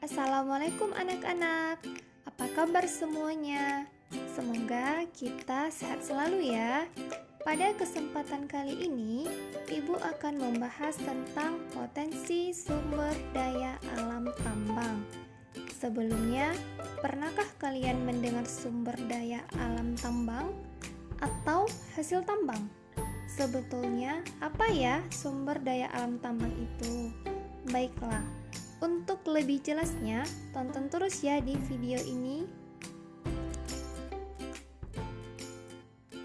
Assalamualaikum anak-anak, apa kabar semuanya? Semoga kita sehat selalu ya. Pada kesempatan kali ini, Ibu akan membahas tentang potensi sumber daya alam tambang. Sebelumnya, pernahkah kalian mendengar sumber daya alam tambang atau hasil tambang? Sebetulnya apa ya sumber daya alam tambang itu? Baiklah, untuk lebih jelasnya, tonton terus ya di video ini.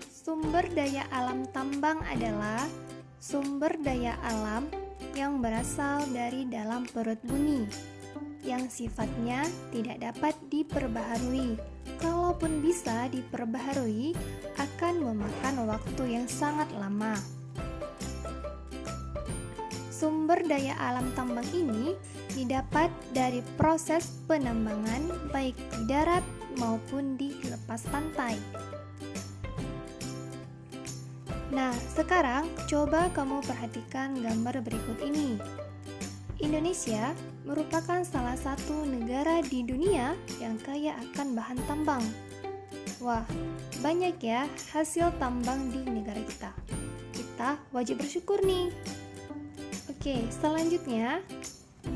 Sumber daya alam tambang adalah sumber daya alam yang berasal dari dalam perut bumi, yang sifatnya tidak dapat diperbaharui. Kalaupun bisa diperbaharui, akan memakan waktu yang sangat lama. Sumber daya alam tambang ini didapat dari proses penambangan baik di darat maupun di lepas pantai. Nah, sekarang coba kamu perhatikan gambar berikut ini. Indonesia merupakan salah satu negara di dunia yang kaya akan bahan tambang. Wah, banyak ya hasil tambang di negara kita. Kita wajib bersyukur nih. Oke, selanjutnya,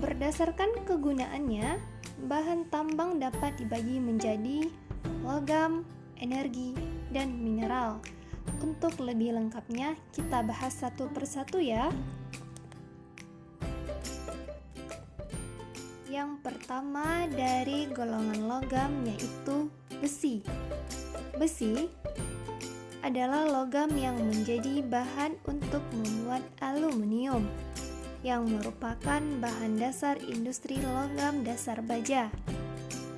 berdasarkan kegunaannya, bahan tambang dapat dibagi menjadi logam, energi, dan mineral. Untuk lebih lengkapnya, kita bahas satu persatu ya. Yang pertama dari golongan logam yaitu besi. Besi adalah logam yang menjadi bahan untuk membuat aluminium, yang merupakan bahan dasar industri logam dasar baja.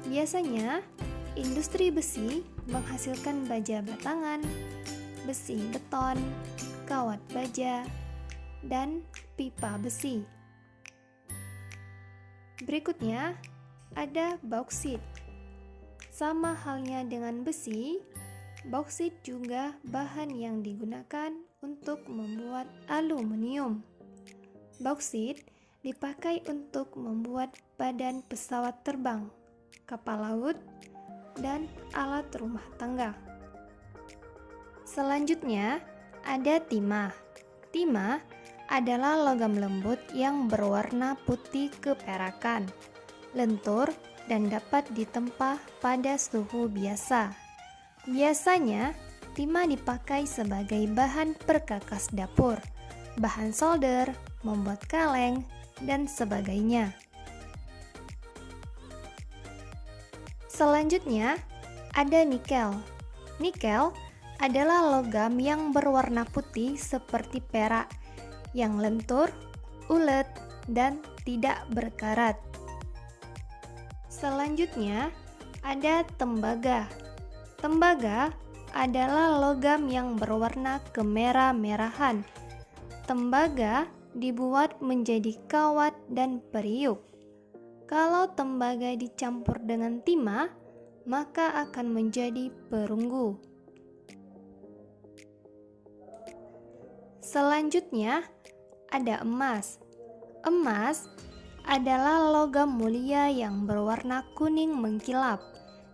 Biasanya, industri besi menghasilkan baja batangan, besi beton, kawat baja, dan pipa besi. Berikutnya, ada bauksit. Sama halnya dengan besi, bauksit juga bahan yang digunakan untuk membuat aluminium. Bauksit dipakai untuk membuat badan pesawat terbang, kapal laut, dan alat rumah tangga. Selanjutnya, ada timah. Timah adalah logam lembut yang berwarna putih keperakan, lentur, dan dapat ditempa pada suhu biasa. Biasanya, timah dipakai sebagai bahan perkakas dapur, bahan solder, membuat kaleng, dan sebagainya. Selanjutnya, ada nikel. Nikel adalah logam yang berwarna putih seperti perak, yang lentur, ulet, dan tidak berkarat. Selanjutnya, ada tembaga. Tembaga adalah logam yang berwarna kemerah-merahan. Tembaga dibuat menjadi kawat dan periuk. Kalau tembaga dicampur dengan timah, maka akan menjadi perunggu. Selanjutnya, ada emas. Emas adalah logam mulia yang berwarna kuning mengkilap.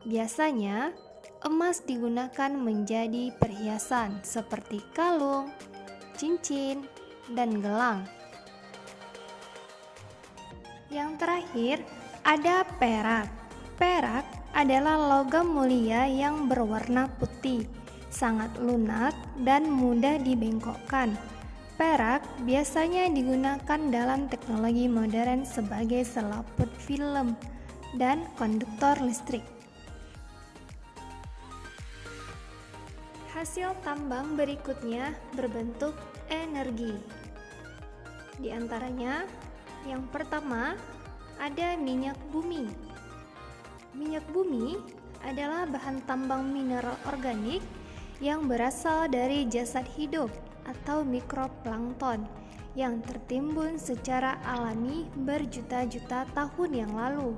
Biasanya, emas digunakan menjadi perhiasan seperti kalung, cincin, dan gelang. Yang terakhir, ada perak. Perak adalah logam mulia yang berwarna putih, sangat lunak dan mudah dibengkokkan. Perak biasanya digunakan dalam teknologi modern sebagai selaput film dan konduktor listrik. Hasil tambang berikutnya berbentuk energi. Di antaranya, yang pertama ada minyak bumi. Minyak bumi adalah bahan tambang mineral organik yang berasal dari jasad hidup atau mikroplankton yang tertimbun secara alami berjuta-juta tahun yang lalu.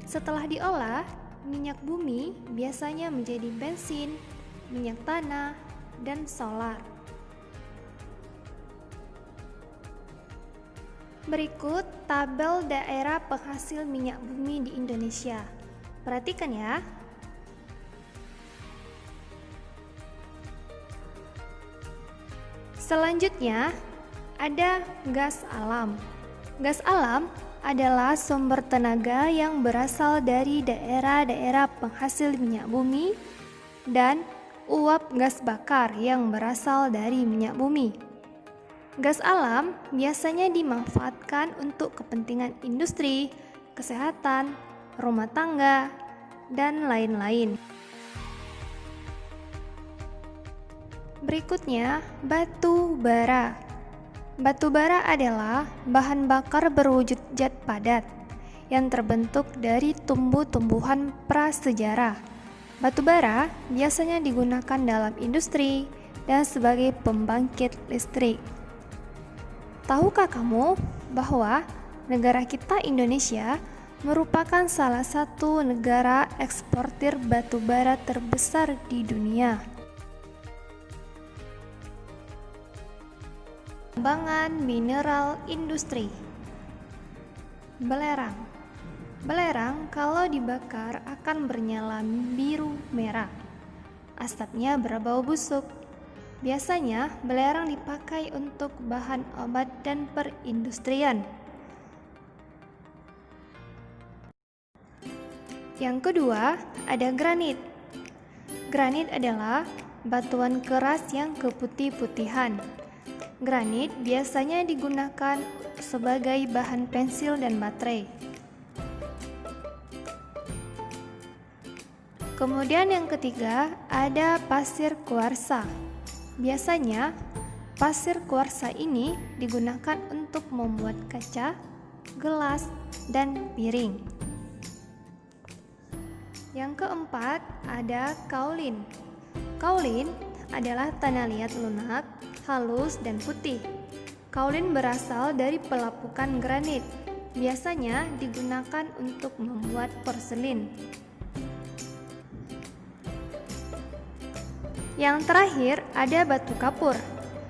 Setelah diolah, minyak bumi biasanya menjadi bensin, minyak tanah, dan solar. Berikut tabel daerah penghasil minyak bumi di Indonesia. Perhatikan ya. Selanjutnya, ada gas alam. Gas alam adalah sumber tenaga yang berasal dari daerah-daerah penghasil minyak bumi dan uap gas bakar yang berasal dari minyak bumi. Gas alam biasanya dimanfaatkan untuk kepentingan industri, kesehatan, rumah tangga, dan lain-lain. Berikutnya, batu bara. Batu bara adalah bahan bakar berwujud zat padat yang terbentuk dari tumbuh-tumbuhan prasejarah. Batu bara biasanya digunakan dalam industri dan sebagai pembangkit listrik. Tahukah kamu bahwa negara kita Indonesia merupakan salah satu negara eksportir batu bara terbesar di dunia? Pengembangan mineral industri. Belerang. Belerang kalau dibakar akan bernyala biru merah. Asapnya berbau busuk. Biasanya belerang dipakai untuk bahan obat dan perindustrian. Yang kedua, ada granit. Granit adalah batuan keras yang keputih-putihan. Granit biasanya digunakan sebagai bahan pensil dan baterai. Kemudian yang ketiga, ada pasir kuarsa. Biasanya pasir kuarsa ini digunakan untuk membuat kaca, gelas, dan piring. Yang keempat, ada kaolin. Kaolin adalah tanah liat lunak, halus, dan putih. Kaolin berasal dari pelapukan granit. Biasanya digunakan untuk membuat porselin. Yang terakhir ada batu kapur.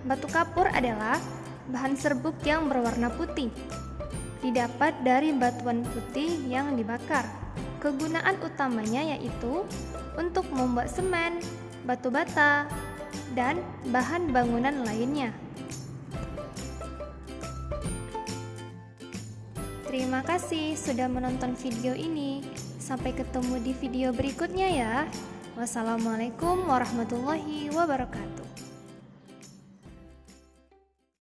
Batu kapur adalah bahan serbuk yang berwarna putih. Didapat dari batuan putih yang dibakar. Kegunaan utamanya yaitu untuk membuat semen, batu bata, dan bahan bangunan lainnya. Terima kasih sudah menonton video ini. Sampai ketemu di video berikutnya ya. Wassalamualaikum warahmatullahi wabarakatuh.